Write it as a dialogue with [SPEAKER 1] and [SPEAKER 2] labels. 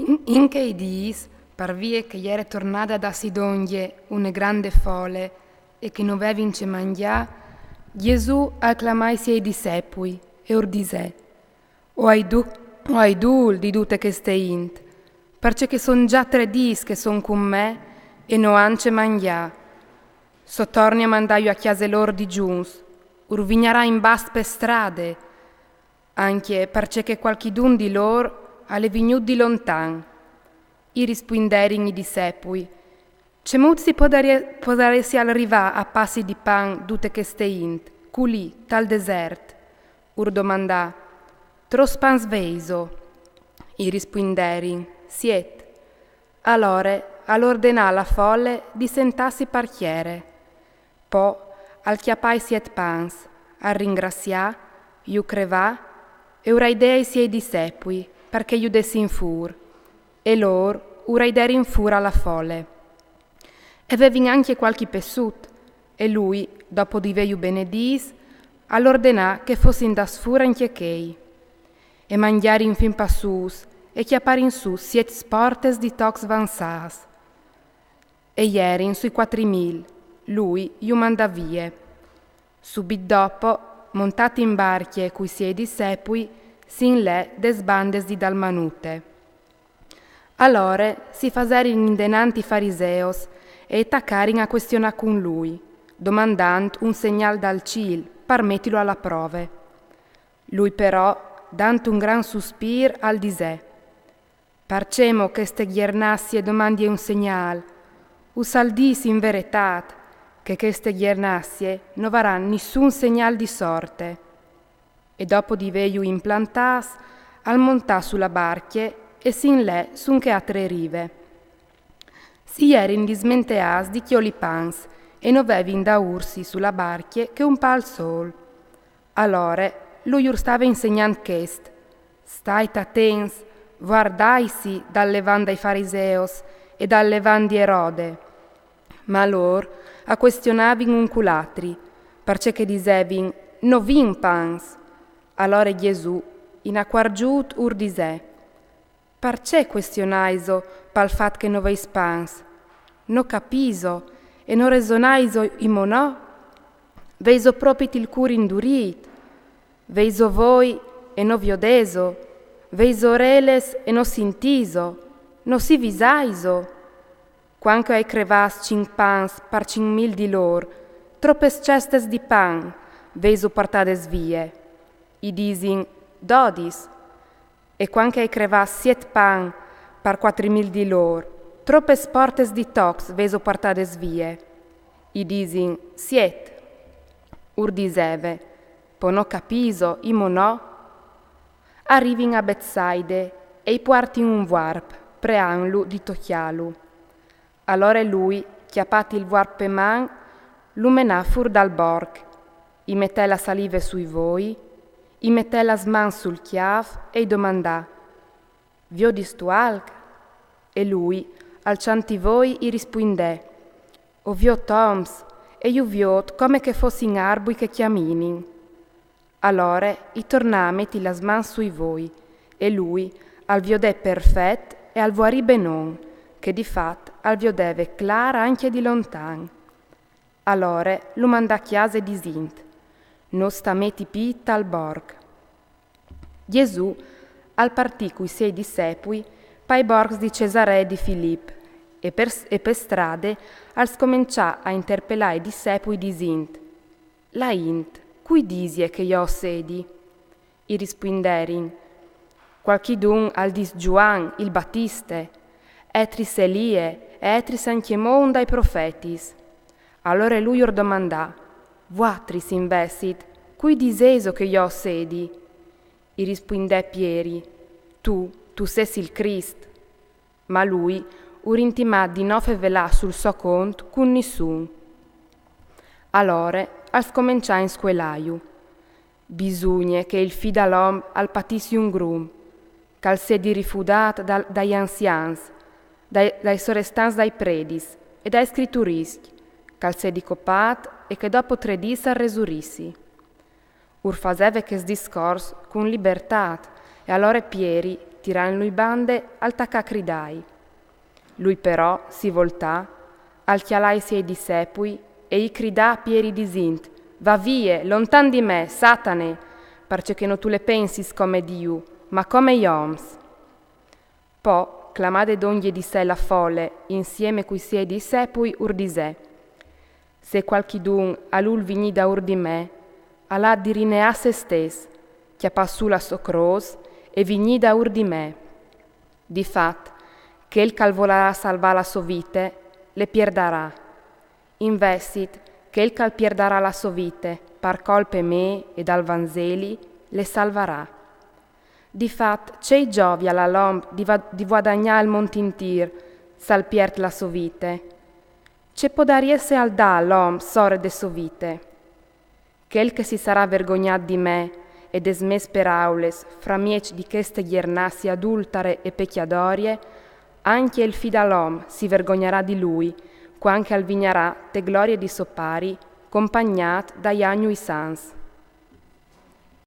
[SPEAKER 1] In che dies, par vie che ieri tornata da Sidonje una grande fole e che non vince mangià, Gesù acclamai siei discepoli e ordisè: O hai dul di tutte che stei int, perché son già 3 dis che son con me e no ance mangià. So torni a mandaio a chiase lor di giuns, urvignarà in bast per strade, anche perché qualchidun di lor alle vignud di lontan. I risponderin i discepoli: c'è molto si podaresi arrivare a passi di pan tutte che stei int, culì, tal desert. Ur domandà: tros pan sveiso. I risponderin: siet. Allora all'ordinà la folle di sentarsi parchiere. Poi al chiappai siet pans, a ringrazià, iu crevà, e ora idei siei discepoli, perché iu dessi in fur, e lor ora ideri in fur alla folle. E vevin anche qualche pessut, e lui, dopo di veiu benedis, all'ordinà che fossin da sfura in chiechei. E mangiari in fin passus, e chiappari in su siet sportes di tox vansas. E ierin sui 4.000, lui iu manda vie. Subit dopo, montati in barchie cui siei discepoli, sin le des bandes di Dalmanute. Allora si faserin indenanti fariseos e taccarin a questionare con lui, domandant un segnal dal ciel, parmettilo alla prove. Lui però, dant un gran sospir, al disè: Parcemo che ste giernassie domandi un segnal, usal dis in veretat, che ste giernassie non varan nessun segnal di sorte. E dopo di veiu implantas, al montà sulla barchie e sin le sun che a 3 rive. Si erin dismenteas di chioli pans e non vevin da ursi sulla barchie che un pa al sol. Allora lui stava insegnant chest: stai attens, guardaisi dal levan dai fariseos e dal levan di Erode. Ma lor a questionavin un culatri, perché disevin: no vin pans. Allora Gesù, in acquargiut ur disè: perché questionaiso pal fat che no veis pans? No capiso e no resonaiso imo no? Veiso propit il cur indurit? Veiso voi e no viodeso? Veiso oreles e no sintiso? No si visaiso? Quanco ai crevas 5 pans par 5.000 di lor, troppes cestes di pan, veiso portades vie. I disin 12. E quanco ai crevas 7 pan par 4.000 di lor, troppes portes di tox veiso portades vie. I disin 7. Ur diseve: po no capiso, imo no? Arrivin a Betsaide e i puartin un varp, preanlu di tochialu. Allora lui, chiappati il varp in man, lumenà fur dal borg, i mettè la salive sui voi, i mettè la sman sul chiav e i domandà: viodis tu alc? E lui, al cianti voi, i rispondè: o vio Toms, e io viot come che fossin arbui che chiaminin. Allora i tornà metti la sman sui voi, e lui, al viodè perfet e al vuari benon, che di fat al viodeve clara anche di lontan. Allora lo mandà a chiase di sint, no sta metti pitta al borg. Gesù al partì cui sei discepoli pai borgs di Cesarea di Filippo e per strade al scomincià a interpellare i discepoli di sint: la int, cui disie che io sedi? I risponderin: qualchidun al dis Giuan il Battiste, etris Elie, etris anchiemon dai profetis. Allora lui or domandà: vuatris investit, cui diseso che io sedi? I rispondè Pieri: tu sessi il Crist. Ma lui ur intimà di no fevelà sul suo conto con nessun. Allora al scomincià in squelaiu: bisogna che il fida l'om al patissi un grum, cal sedi rifudat dagli anzians, dai sorestans dai predis e dai scritturischi, cal sedi copat e che dopo 3 dis resurissi. Ur faseve che discors con libertat, e allora Pieri tirà in lui bande, al tacca cridai. Lui però si voltà, al chialai sei discepui, e i cridà pieri disint, va vie, lontan di me, Satane, perché che non tu le pensis come Dio, ma come ioms. Po, clamade d'ogni di sé la folle, insieme cui sei discepui urdisè. Se qualchidun all'ul vigni da ur di me, allà dirinea se stes, chiappa su la so croce e vigni da ur di me. Difat, che il calvolarà salva la sua vite, le pierdarà. Investit, che il cal pierdarà la sua vite, par colpe me e dal Vangeli, le salvarà. Difat, c'è giovia la lom di guadagnare il montintir, sal pierd la sua vite. C'è può dariesse al da l'om sore de sua vite. Quel che si sarà vergognat di me ed esmes per aules, fra miec di queste giernassi adultare e pecchiadorie, anche il fidalom si vergognerà di lui, quanche al vignarà te glorie di sopari, compagnat da Iagnu i sans.